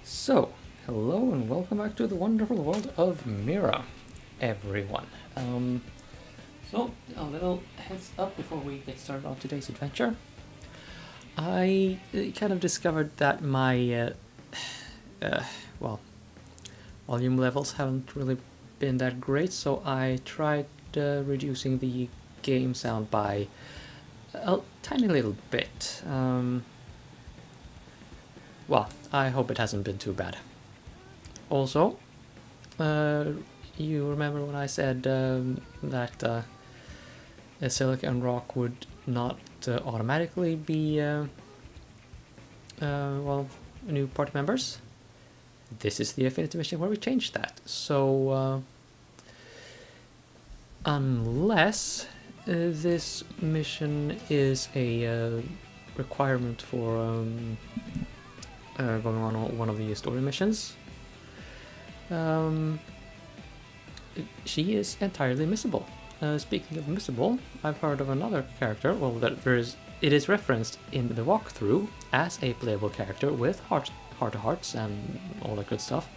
So, hello and welcome back to the wonderful world of Mira, everyone. So, a little heads up before we get started on today's adventure. I kind of discovered that my, well, volume levels haven't really been that great, so I tried reducing the game sound by a tiny little bit. Well, I hope it hasn't been too bad. Also, you remember when I said that a silicon rock would not automatically be, new party members? This is the Affinity mission where we changed that. So, unless this mission is a requirement for going on one of the story missions, she is entirely missable. Speaking of missable, I've heard of another character, well, that it is referenced in the walkthrough as a playable character with heart-to-hearts and all that good stuff,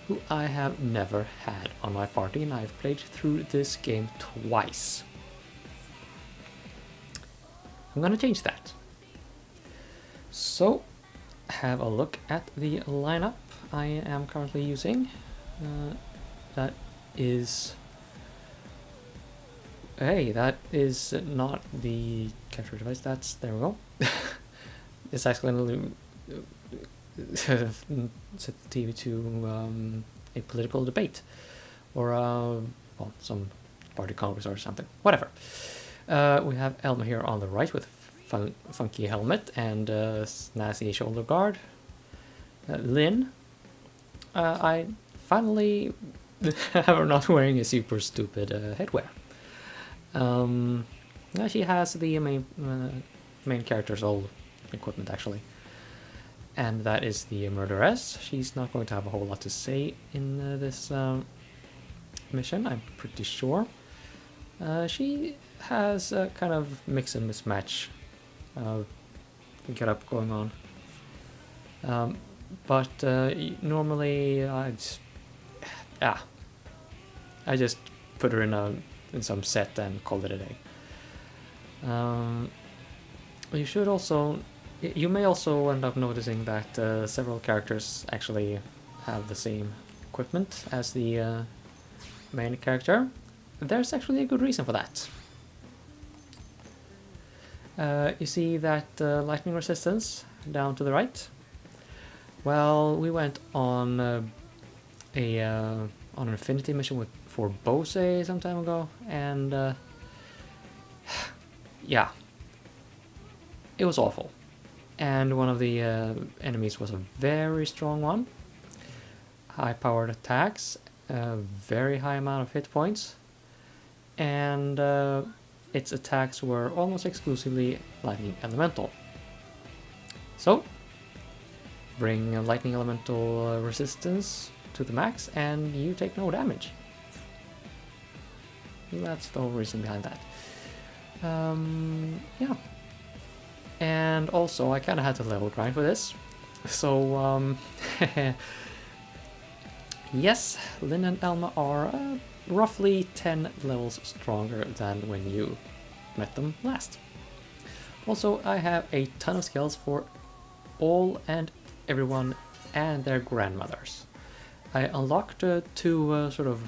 who I have never had on my party, and I've played through this game twice. I'm gonna change that. So, have a look at the lineup I am currently using. That is... Hey, that is not the capture device. That's... There we go. It's actually set the TV to a political debate. Or, well, some party congress or something. Whatever. We have Elma here on the right with funky helmet and snazzy shoulder guard. Lynn, I finally have her not wearing a super stupid headwear. She has the main character's old equipment actually, and that is the murderess. She's not going to have a whole lot to say in this mission, I'm pretty sure. She has a kind of mix and mismatch get up going on, but normally I just put her in some set and call it a day. You may also end up noticing that several characters actually have the same equipment as the main character. There's actually a good reason for that. You see that lightning resistance down to the right? Well, we went on on an Affinity mission for Bose some time ago, and yeah, it was awful. And one of the enemies was a very strong one, high-powered attacks, a very high amount of hit points, and its attacks were almost exclusively lightning elemental. So, bring lightning elemental resistance to the max and you take no damage. That's the whole reason behind that. Yeah. And also, I kind of had to level grind for this. So, yes, Lynn and Elma are roughly 10 levels stronger than when you met them last. Also, I have a ton of skills for all and everyone and their grandmothers. I unlocked two sort of,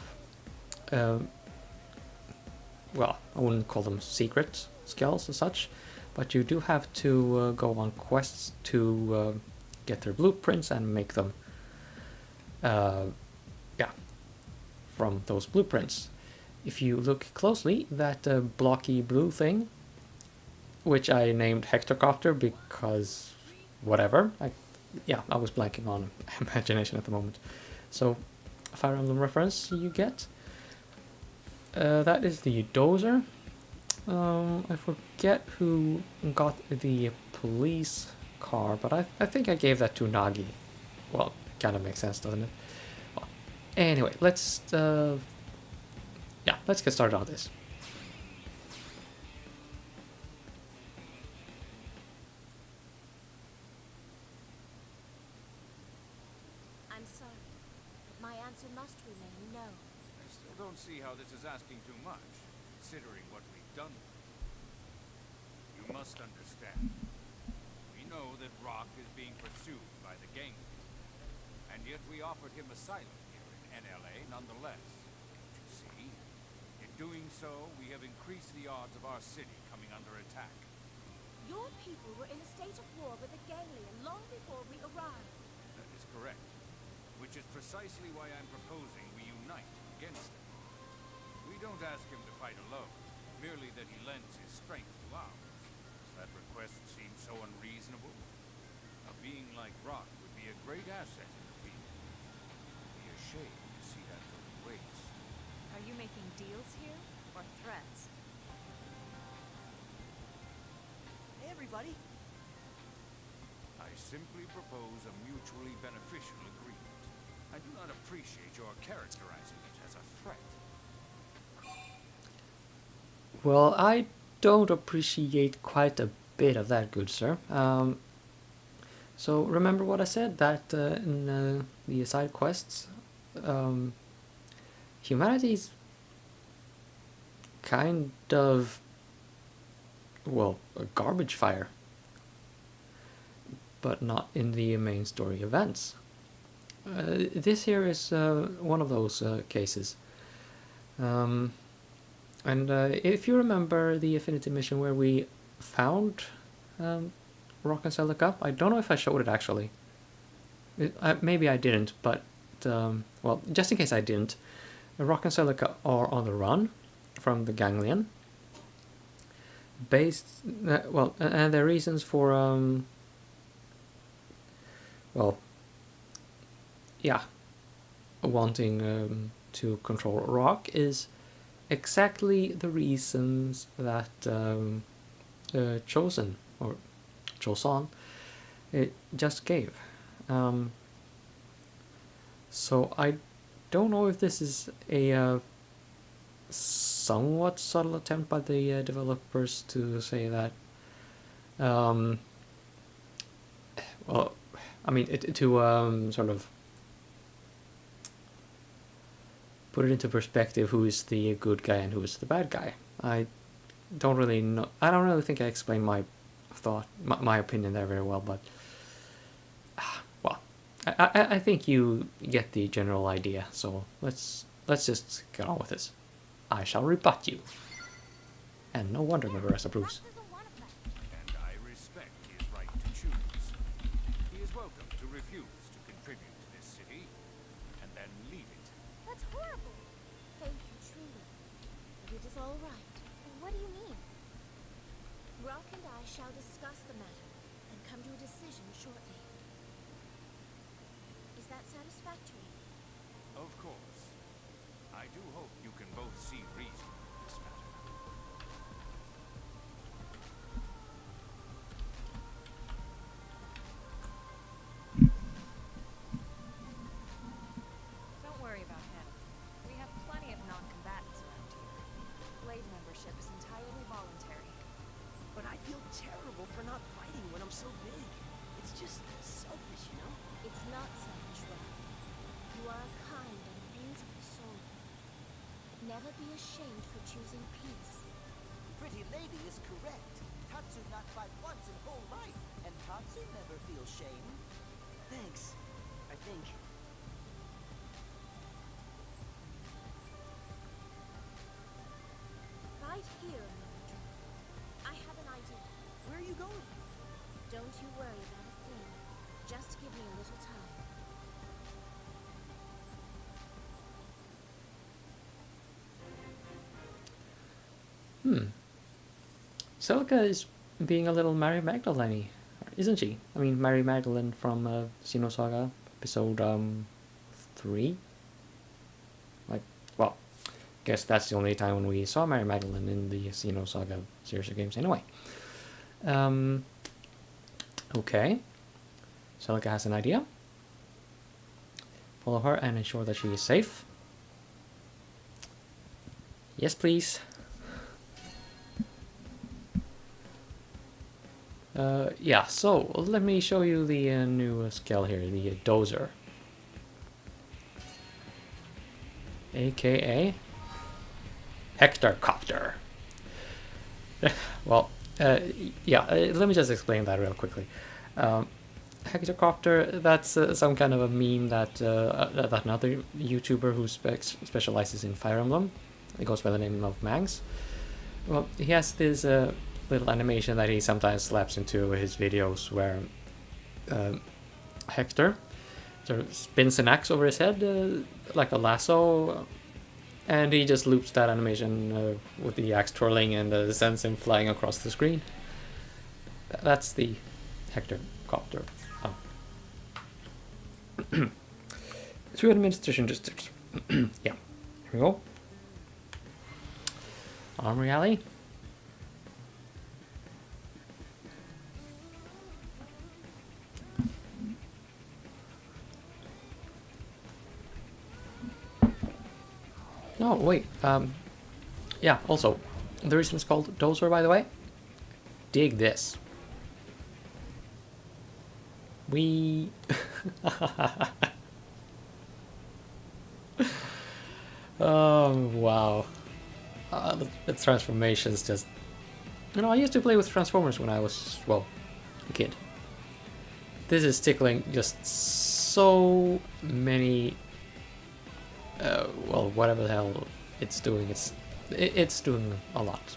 well, I wouldn't call them secret skills as such, but you do have to go on quests to get their blueprints and make them, from those blueprints. If you look closely, that blocky blue thing, which I named Hectocopter because whatever, I was blanking on imagination at the moment. So, Fire Emblem reference you get. That is the Dozer. I forget who got the police car, but I think I gave that to Nagi. Well, kind of makes sense, doesn't it? Well, anyway, let's get started on this. sorry, but my answer must remain no. I still don't see how this is asking too much, considering what we've done. You must understand. We know that Rock is being pursued by the gang, and yet we offered him asylum here in NLA nonetheless. Can't you see? In doing so, we have increased the odds of our city coming under attack. Your people were in a state of war with the Ganglion long before we arrived. That is correct. Which is precisely why I'm proposing we unite against them. We don't ask him to fight alone, merely that he lends his strength to ours. Does that request seem so unreasonable? A being like Rock would be a great asset in the field. It'd be a shame to see that go to waste. Are you making deals here, or threats? Hey, everybody. I simply propose a mutually beneficial agreement. I do not appreciate your characterizing it as a threat. Well, I don't appreciate quite a bit of that, good sir. So remember what I said, that in the side quests, humanity's kind of, well, a garbage fire, but not in the main story events. This here is one of those cases. And if you remember the Affinity mission where we found Rock and Celica, I don't know if I showed it actually. Maybe I didn't, but well, just in case I didn't, Rock and Celica are on the run from the Ganglion. Based, well, and their reasons for well, yeah, wanting to control Rock is exactly the reasons that Chausson, or Chausson, it just gave. So I don't know if this is a somewhat subtle attempt by the developers to say that, well, I mean, to sort of put it into perspective, who is the good guy and who is the bad guy. I don't really know. I don't really think I explained my thought, my opinion there very well, but well, I think you get the general idea. So let's just get on with this. I shall rebut you, and no wonder the rest approves. And I respect his right to choose. He is welcome to refuse to contribute to this city, and then leave it. That's horrible. Thank you, truly. But it is all right. What do you mean? Rock and I shall discuss the matter and come to a decision shortly. Is that satisfactory? Of course. I do hope you can both see reason in this matter. Don't worry about him. We have plenty of non-combatants around here. Blade membership is entirely voluntary. But I feel terrible for not fighting when I'm so big. It's just selfish, you know? It's not selfish, Rock. You are a kind and beautiful soul. Never be ashamed for choosing peace. Pretty lady is correct. Tatsu not fight once in whole life, and Tatsu never feels shame. Thanks. I think. Right here, Mildred. I have an idea. Where are you going? Don't you worry about a thing. Just give me a little time. Celica is being a little Mary Magdalene, isn't she? I mean, Mary Magdalene from Xenosaga episode 3. Like, well, guess that's the only time when we saw Mary Magdalene in the Xenosaga series of games. Anyway, okay. Celica has an idea. Follow her and ensure that she is safe. Yes, please. Yeah, so let me show you the new skill here, the dozer. aka Hectorcopter. Well, yeah, let me just explain that real quickly. Hectorcopter, that's some kind of a meme that that another YouTuber who specializes in Fire Emblem, it goes by the name of Mangs. Well, he has this little animation that he sometimes slaps into his videos where Hector sort of spins an axe over his head like a lasso, and he just loops that animation with the axe twirling and sends him flying across the screen. That's the Hectorcopter. Oh. 2 administration districts. Yeah, here we go. Armory Alley. Oh, wait. Yeah, also, the reason it's called Dozer, by the way, dig this. We... Oh, wow. The transformations just... You know, I used to play with Transformers when I was, well, a kid. This is tickling just so many... well, whatever the hell it's doing, it's doing a lot.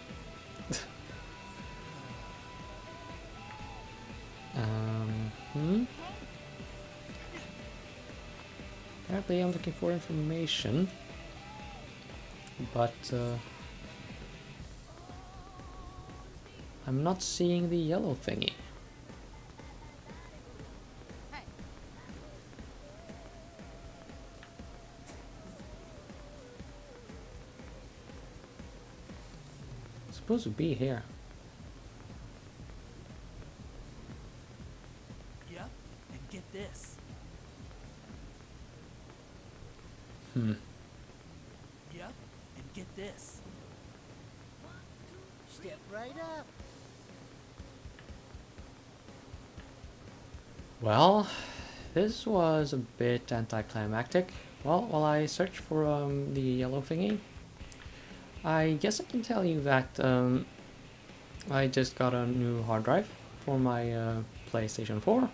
Apparently I'm looking for information, but I'm not seeing the yellow thingy. It's supposed to be here. Yep, and get this. Yep, and get this. Step right up. Well, this was a bit anticlimactic. Well, while I search for the yellow thingy, I guess I can tell you that I just got a new hard drive for my PlayStation 4.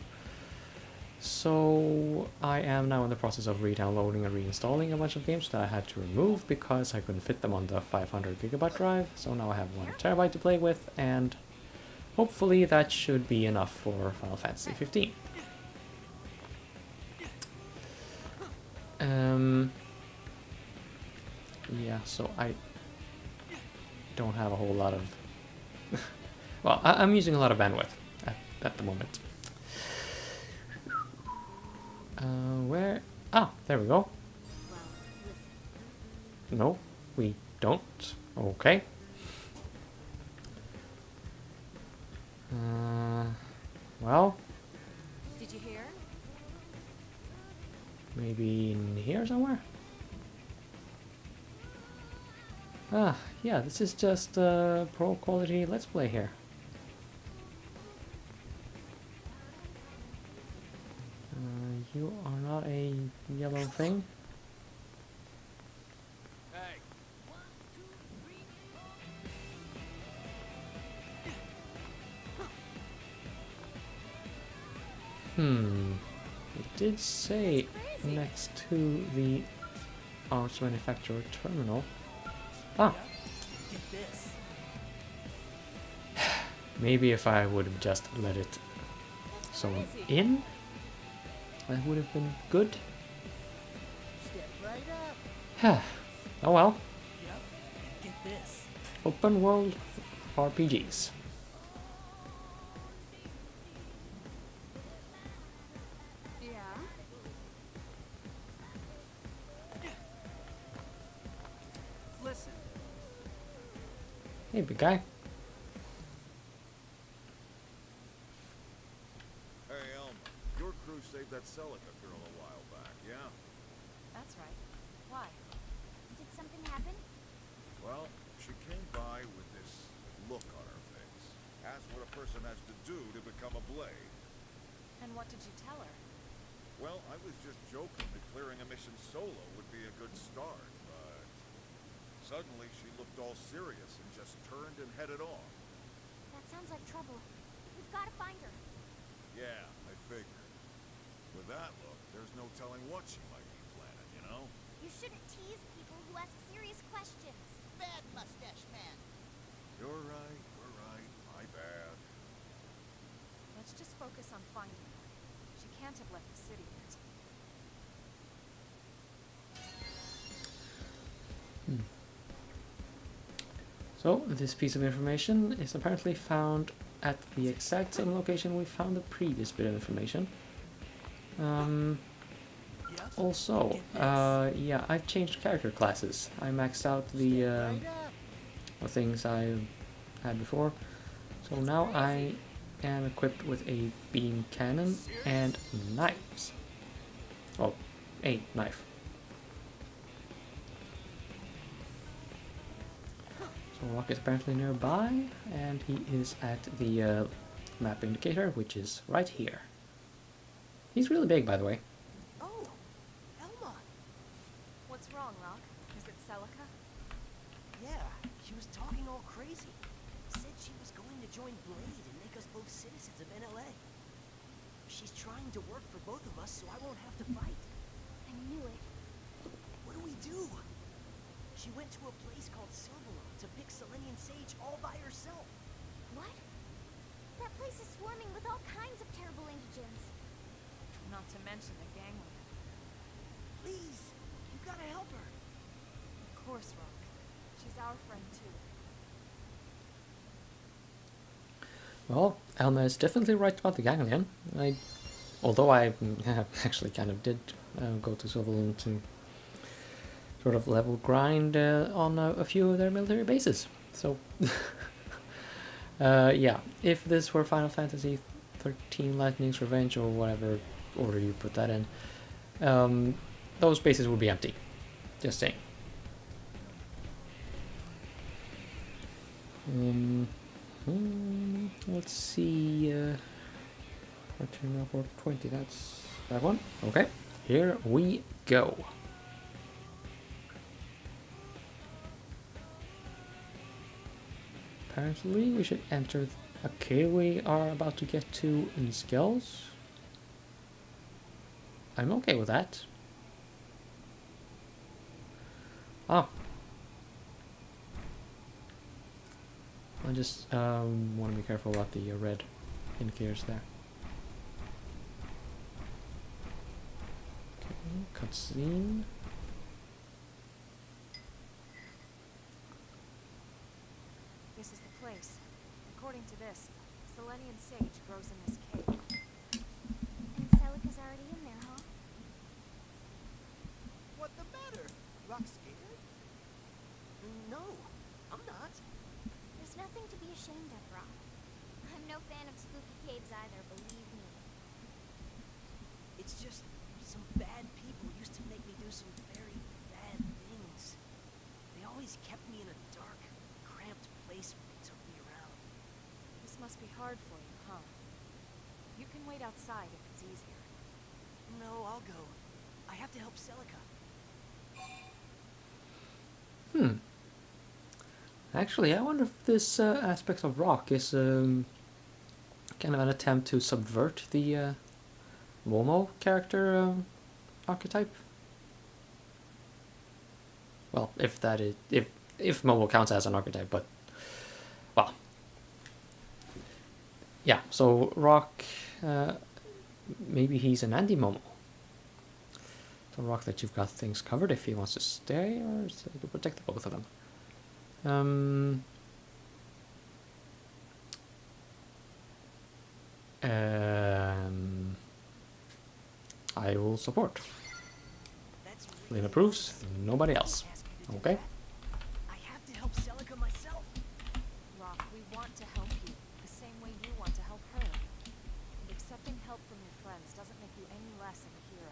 So I am now in the process of re-downloading and reinstalling a bunch of games that I had to remove because I couldn't fit them on the 500GB drive. So now I have 1TB to play with, and hopefully that should be enough for Final Fantasy 15. Yeah, so I don't have a whole lot of... well, I'm using a lot of bandwidth at the moment. Where? Ah, there we go. No, we don't. Okay. Well... Did you hear? Maybe in here somewhere? Ah, yeah, this is just pro quality Let's Play here. You are not a yellow thing. Hey, It did say next to the arms manufacturer terminal. Ah, Get this. maybe if I would have just let it someone in, that would have been good. Step right up. Oh well, Yep, and get this. open world RPGs. Yeah. Listen, Hey, big guy. Hey, Elma, your crew saved that Celica girl a while back, yeah? That's right. Why? Did something happen? Well, she came by with this look on her face. Asked what a person has to do to become a blade. And what did you tell her? Well, I was just joking that clearing a mission solo would be a good start, but Suddenly, she looked all serious and just turned and headed off. That sounds like trouble. We've got to find her. Yeah, I figured. With that look, there's no telling what she might be planning, you know? You shouldn't tease people who ask serious questions. Bad mustache man. You're right, my bad. Let's just focus on finding her. She can't have left the city yet. So, this piece of information is apparently found at the exact same location we found the previous bit of information. Also, yeah, I've changed character classes. I maxed out the things I had before. So now I am equipped with a beam cannon and knives. Oh, a knife. So Rock is apparently nearby, and he is at the map indicator, which is right here. He's really big, by the way. Oh, Elma. What's wrong, Rock? Is it Celica? Yeah, she was talking all crazy. Said she was going to join Blade and make us both citizens of NLA. She's trying to work for both of us so I won't have to fight. I knew it. What do we do? She went to a place called Silverlock to pick Selenian Sage all by herself. What? That place is swarming with all kinds of terrible indigents. Not to mention the gangland. Please, you gotta help her. Of course, Rock. She's our friend too. Well, Elma is definitely right about the ganglion. Although I actually kind of did go to Silverloon to sort of level grind on a few of their military bases. So, yeah, if this were Final Fantasy 13 Lightning's Revenge or whatever order you put that in, those bases would be empty. Just saying. Let's see. 20, that's that one. Okay, here we go. Apparently, we should enter. Okay, we are about to get to Skills. I'm okay with that. Oh. I just want to be careful about the red indicators there. Okay, cutscene. This is the place. According to this, Selenian sage grows in this cave. And Celica's already in there, huh? What the matter? Rock scared? No, I'm not. There's nothing to be ashamed of, Rock. I'm no fan of spooky caves either, believe me. It's just some bad people used to make me do some very bad things. They always kept me in a dark, cramped place when they took me around. This must be hard for you, huh? You can wait outside if it's easier. No, I'll go. I have to help Celica. Actually, I wonder if this aspect of Rock is kind of an attempt to subvert the Momo character archetype. Well, if that is if Momo counts as an archetype, but well, yeah. So Rock, maybe he's an anti-Momo. So Rock that you've got things covered if he wants to stay or to protect the both of them. I will support. That's Flynn really approves, nice. nobody else. Don't ask me to do Okay. that. I have to help Celica myself. Rock, we want to help you, the same way you want to help her. And accepting help from your friends doesn't make you any less of a hero.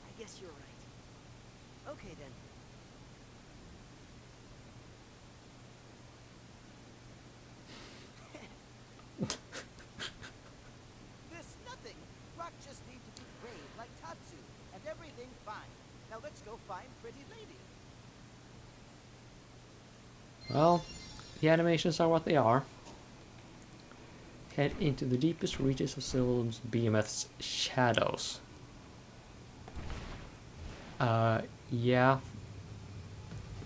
I guess you're right. Okay then. This nothing. Rock just needs to be brave like Tatsu, and everything fine. Now let's go find Pretty Lady. Well, the animations are what they are. Head into the deepest reaches of Sylvan's Behemoth's shadows. Yeah.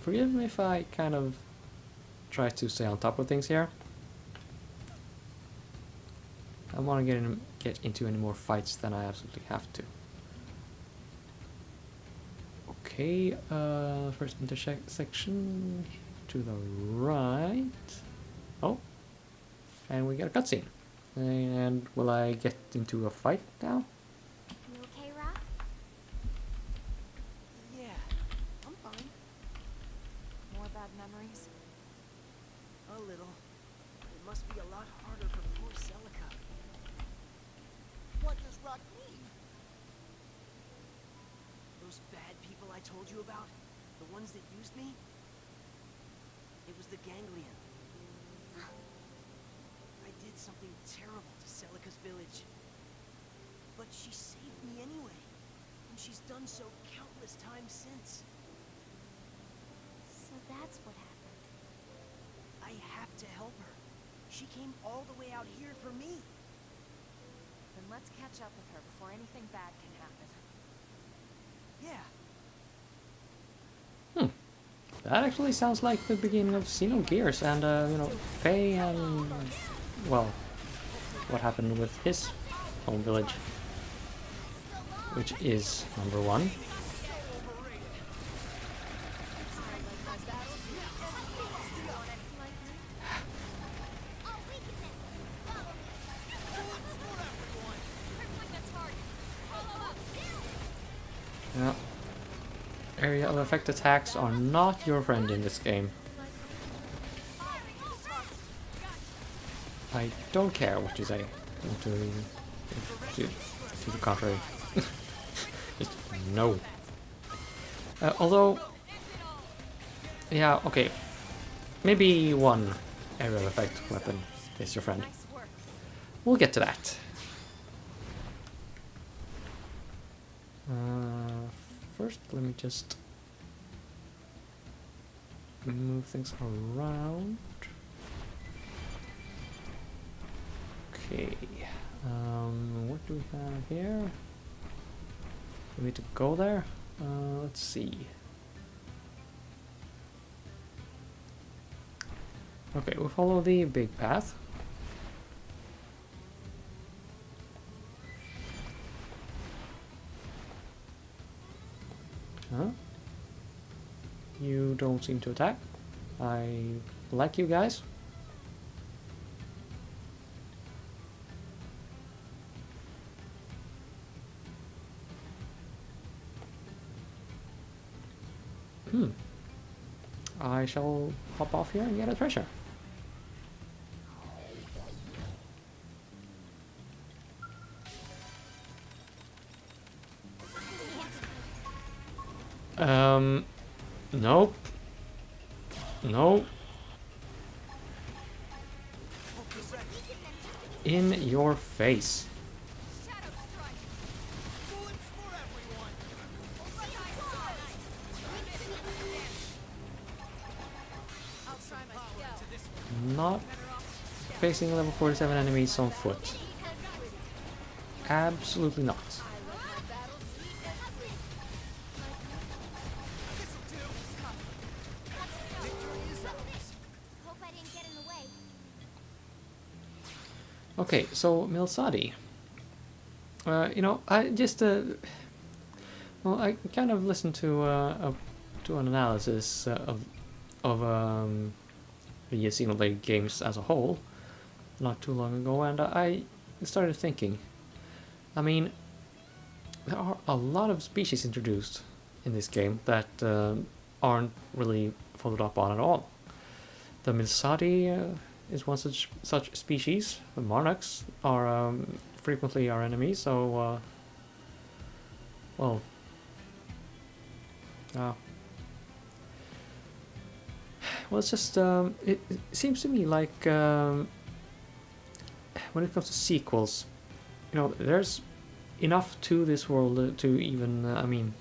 Forgive me if I kind of try to stay on top of things here. I don't want to get into any more fights than I absolutely have to. Okay, first intersection to the right. Oh, and we got a cutscene. And will I get into a fight now? You okay, Rock? Yeah, I'm fine. More bad memories? A little. It must be a lot harder for poor Celica. What does Rock mean? Those bad people I told you about, the ones that used me, it was the Ganglion. I did something terrible to Celica's village. But she saved me anyway, and she's done so countless times since. So that's what happened. I have to help her. She came all the way out here for me. Then let's catch up with her before anything bad can happen. Yeah. That actually sounds like the beginning of Xenogears and, you know, Faye and, well, what happened with his home village, which is number 1. Yeah. Area of effect attacks are not your friend in this game. I don't care what you say. To the contrary. Just no. Although, yeah, okay. Maybe one area of effect weapon is your friend. Nice work. We'll get to that. First, let me just move things around. Okay. What do we have here? Do we need to go there? Let's see. Okay, we'll follow the big path. Huh? You don't seem to attack. I like you guys. I shall hop off here and get a treasure. Nope. No. In your face. Not facing level 47 enemies on foot. Absolutely not. Hope I didn't get in the way. Okay, so Milsadi. You know, I just well, I kind of listened to an analysis of the Xenoblade games as a whole not too long ago, and I started thinking. I mean, there are a lot of species introduced in this game that aren't really followed up on at all. The Milsadi is one such species. The Marnox are frequently our enemies, so well, well, it's just it seems to me like when it comes to sequels, you know, there's enough to this world to even I mean,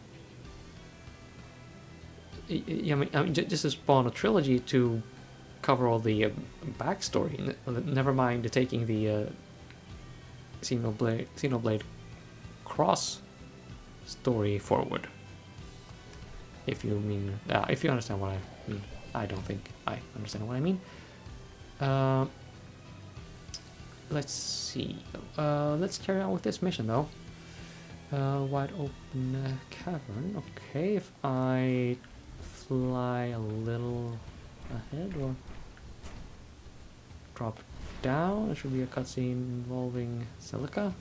just to spawn a trilogy to cover all the backstory. Never mind taking the Xenoblade Cross story forward. If you mean, if you understand what I mean. I don't think I understand what I mean. Let's see. Let's carry on with this mission though. Wide open cavern. Okay, if I fly a little ahead or drop down, it should be a cutscene involving Celica.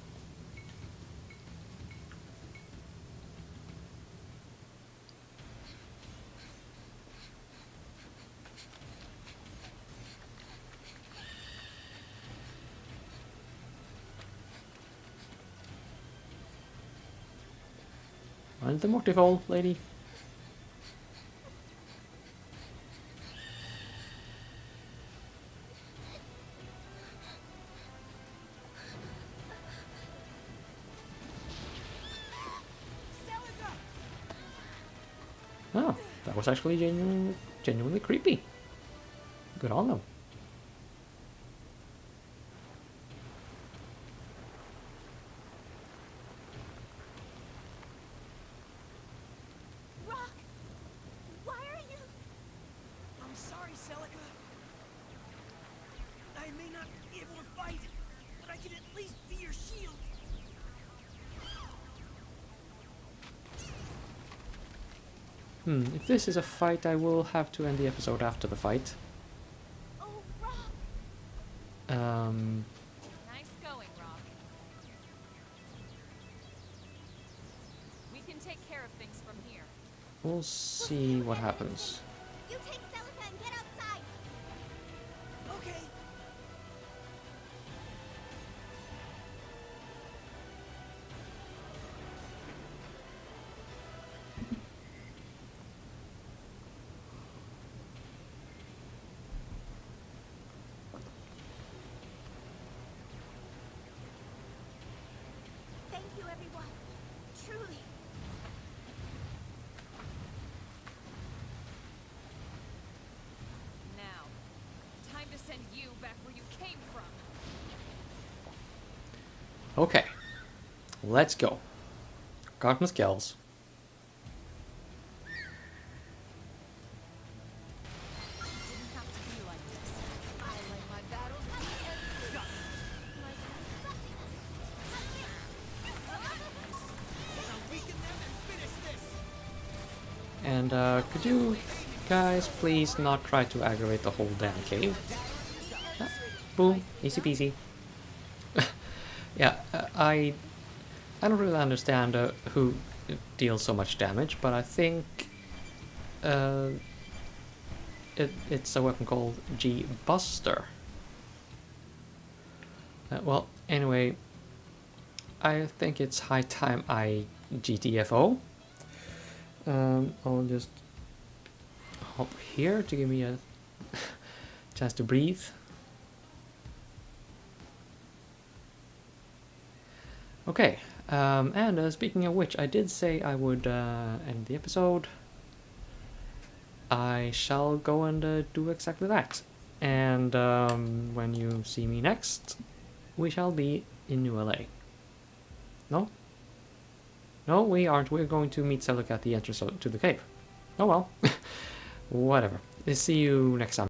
Find the mortifall, lady. Oh, that was actually genuinely creepy. Good on them. Rock! Why are you... I'm sorry, Celica. I may not be able to fight, but I can at least be your shield. If this is a fight, I will have to end the episode after the fight. Oh, Rock! Nice going, Rock. We can take care of things from here. We'll see what happens. You take Celica and get outside! Okay. Thank you, everyone. Truly. Now, time to send you back where you came from. Okay, let's go. Got my skills. Didn't have to be like this. I like my battles at the end. Like nothing Now weaken them and finish this! And could you guys please not try to aggravate the whole damn cave? Ah, boom, easy peasy. Yeah, I don't really understand who deals so much damage, but I think it's a weapon called G-Buster. Well, anyway, I think it's high time I GTFO. I'll just hop here to give me a chance to breathe. Okay, and speaking of which, I did say I would end the episode. I shall go and do exactly that. And when you see me next, we shall be in New LA. No? No, we aren't. We're going to meet Celica at the entrance to the cave. Oh well. Whatever. See you next time.